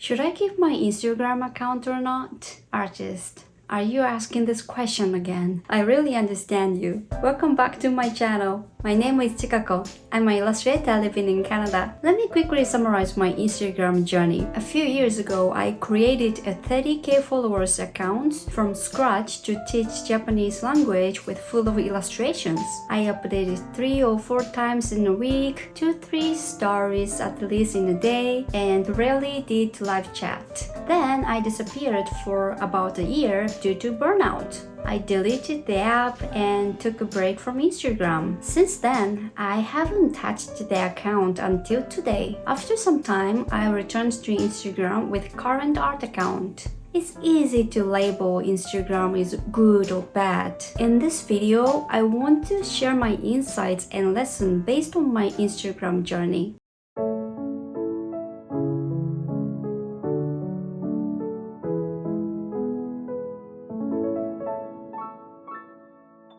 Should I keep my Instagram account or not? Artist, are you asking this question again? I really understand you. Welcome back to my channel. My name is Chikako. I'm an illustrator living in Canada. Let me quickly summarize my Instagram journey. A few years ago, I created a 30k followers account from scratch to teach Japanese language with full of illustrations. I updated 3 or 4 times in a week, 2-3 stories at least in a day, and rarely did live chat. Then I disappeared for about a year due to burnout. I deleted the app and took a break from Instagram. Since then, I haven't touched the account until today. After some time, I returned to Instagram with current art account. It's easy to label Instagram is good or bad. In this video, I want to share my insights and lessons based on my Instagram journey.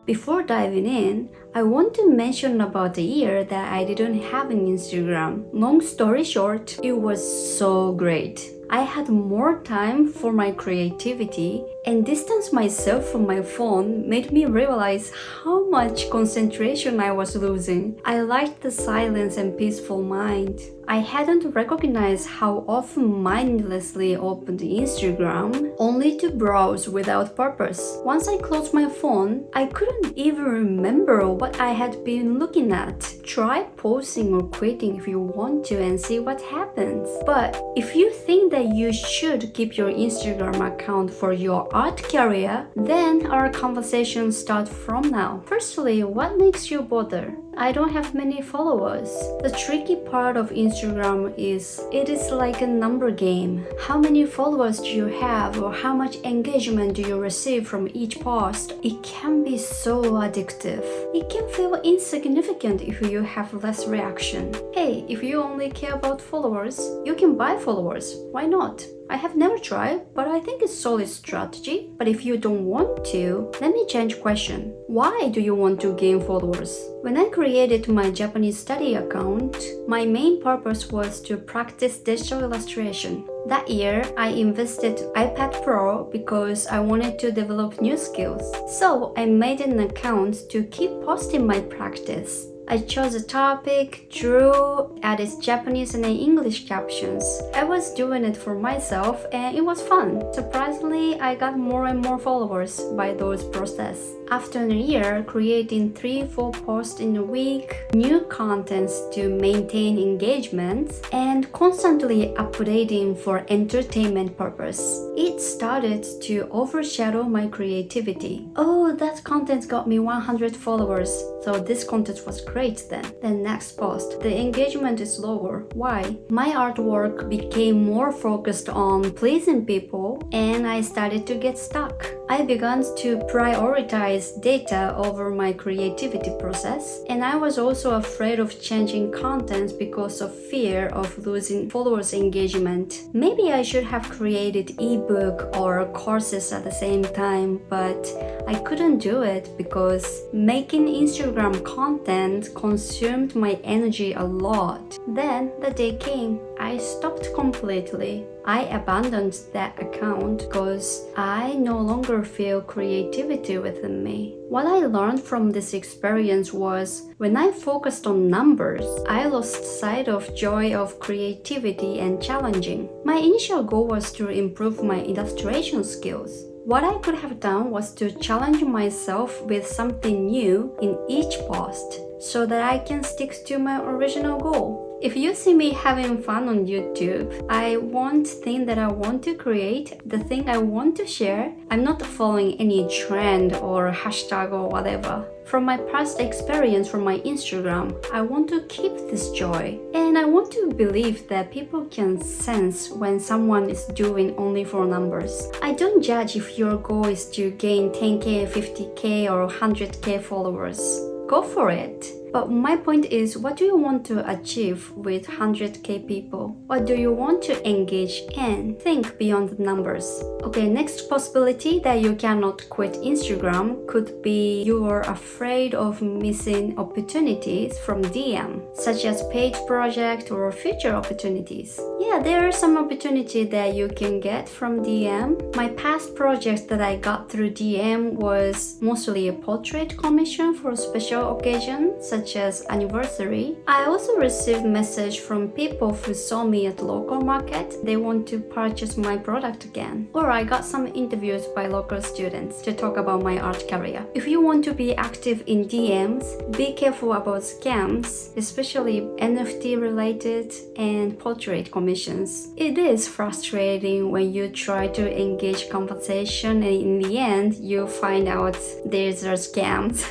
Before diving in, I want to mention about the year that I didn't have an Instagram. Long story short, it was so great. I had more time for my creativity, and distance myself from my phone made me realize how much concentration I was losing. I liked the silence and peaceful mind. I hadn't recognized how often mindlessly opened Instagram only to browse without purpose. Once I closed my phone, I couldn't even remember what I had been looking at. Try pausing or quitting if you want to and see what happens. But if you think that you should keep your Instagram account for your art career, then our conversation starts from now. Firstly, what makes you bother? I don't have many followers. The tricky part of Instagram is it is like a number game. How many followers do you have or how much engagement do you receive from each post? It can be so addictive. It can feel insignificant if you have less reaction. Hey, if you only care about followers, you can buy followers. Why not? I have never tried, but I think it's a solid strategy. But if you don't want to, let me change question. Why do you want to gain followers? When I created my Japanese study account, my main purpose was to practice digital illustration. That year, I invested iPad Pro because I wanted to develop new skills. So I made an account to keep posting my practice. I chose a topic, drew, added Japanese and English captions. I was doing it for myself and it was fun. Surprisingly, I got more and more followers by those process. After a year, creating 3-4 posts in a week, new contents to maintain engagement, and constantly updating for entertainment purpose, it started to overshadow my creativity. Oh, that content got me 100 followers, so this content was great then. Then next post, the engagement is lower. Why? My artwork became more focused on pleasing people and I started to get stuck. I began to prioritize data over my creativity process, and I was also afraid of changing content because of fear of losing followers' engagement. Maybe I should have created ebook or courses at the same time, but I couldn't do it because making Instagram content consumed my energy a lot. Then the day came. I stopped completely. I abandoned that account because I no longer feel creativity within me. What I learned from this experience was when I focused on numbers, I lost sight of joy of creativity and challenging. My initial goal was to improve my illustration skills. What I could have done was to challenge myself with something new in each post so that I can stick to my original goal. If you see me having fun on YouTube, I want thing that I want to create, the thing I want to share. I'm not following any trend or hashtag or whatever. From my past experience from my Instagram, I want to keep this joy. And I want to believe that people can sense when someone is doing only for numbers. I don't judge if your goal is to gain 10k, 50k or 100k followers. Go for it. But my point is, what do you want to achieve with 100k people? What do you want to engage in? Think beyond the numbers. Okay, next possibility that you cannot quit Instagram could be you are afraid of missing opportunities from DM, such as paid project or future opportunities. Yeah, there are some opportunities that you can get from DM. My past project that I got through DM was mostly a portrait commission for a special occasion, such as anniversary. I also received message from people who saw me at local market. They want to purchase my product again. Or I got some interviews by local students to talk about my art career. If you want to be active in DMs, be careful about scams, especially NFT related and portrait commissions. It is frustrating when you try to engage conversation and in the end you find out these are scams.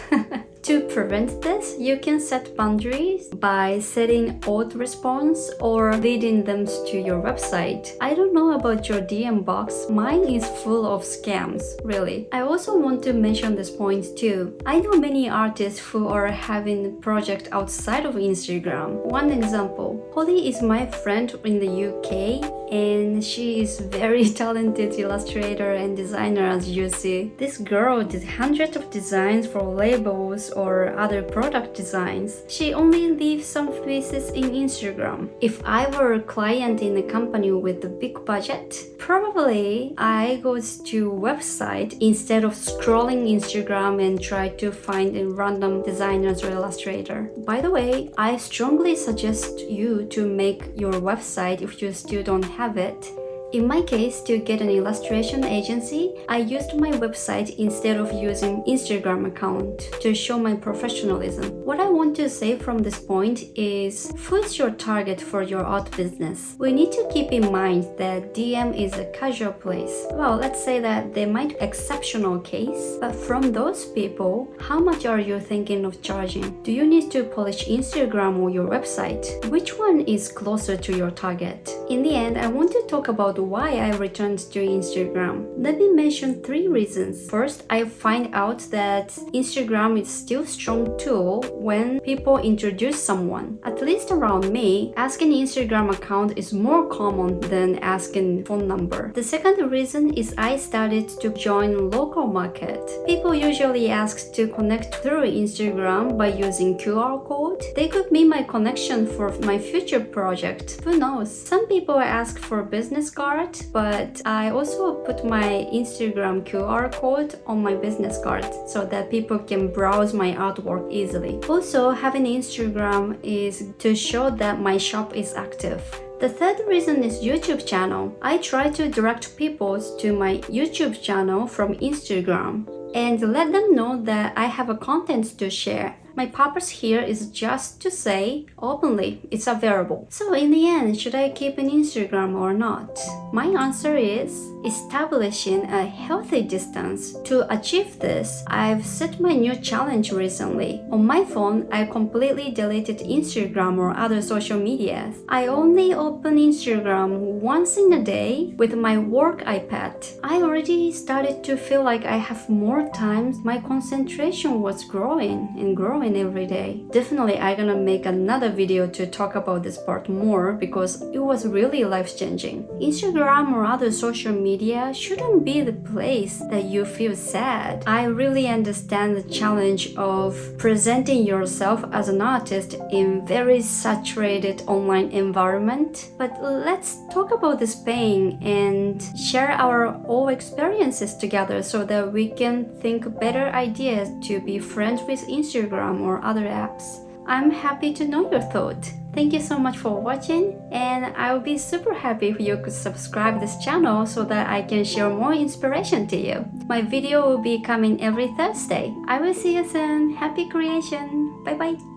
To prevent this, you can set boundaries by setting auto-response or leading them to your website. I don't know about your DM box, mine is full of scams, really. I also want to mention this point too. I know many artists who are having projects outside of Instagram. One example, Holly is my friend in the UK and she is very talented illustrator and designer as you see. This girl did hundreds of designs for labels or other product designs. She only leaves some pieces in Instagram. If I were a client in a company with a big budget, probably I go to website instead of scrolling Instagram and try to find a random designers or illustrator. By the way, I strongly suggest you to make your website if you still don't have it. In my case, to get an illustration agency, I used my website instead of using Instagram account to show my professionalism. What I want to say from this point is, who is your target for your art business? We need to keep in mind that DM is a casual place. Well, let's say that they might be exceptional case, but from those people, how much are you thinking of charging? Do you need to polish Instagram or your website? Which one is closer to your target? In the end, I want to talk about why I returned to Instagram. Let me mention 3 reasons. First, I find out that Instagram is still a strong tool when people introduce someone. At least around me, asking Instagram account is more common than asking phone number. The second reason is I started to join local market. People usually ask to connect through Instagram by using QR code. They could be my connection for my future project. Who knows? Some people ask for business card, but I also put my Instagram QR code on my business card so that people can browse my artwork easily. Also, having Instagram is to show that my shop is active. The third reason is YouTube channel. I try to direct people to my YouTube channel from Instagram and let them know that I have a content to share. My purpose here is just to say openly it's available. So in the end, should I keep an Instagram or not? My answer is establishing a healthy distance. To achieve this, I've set my new challenge recently. On my phone, I completely deleted Instagram or other social medias. I only open Instagram once in a day with my work iPad. I already started to feel like I have more time. My concentration was growing and growing every day. Definitely I'm gonna make another video to talk about this part more because it was really life-changing. Instagram or other social media shouldn't be the place that you feel sad. I really understand the challenge of presenting yourself as an artist in very saturated online environment, but let's talk about this pain and share our own experiences together so that we can think better ideas to be friends with Instagram or other apps. I'm happy to know your thought. Thank you so much for watching, and I will be super happy if you could subscribe this channel so that I can share more inspiration to you. My video will be coming every Thursday. I will see you soon. Happy creation. Bye bye.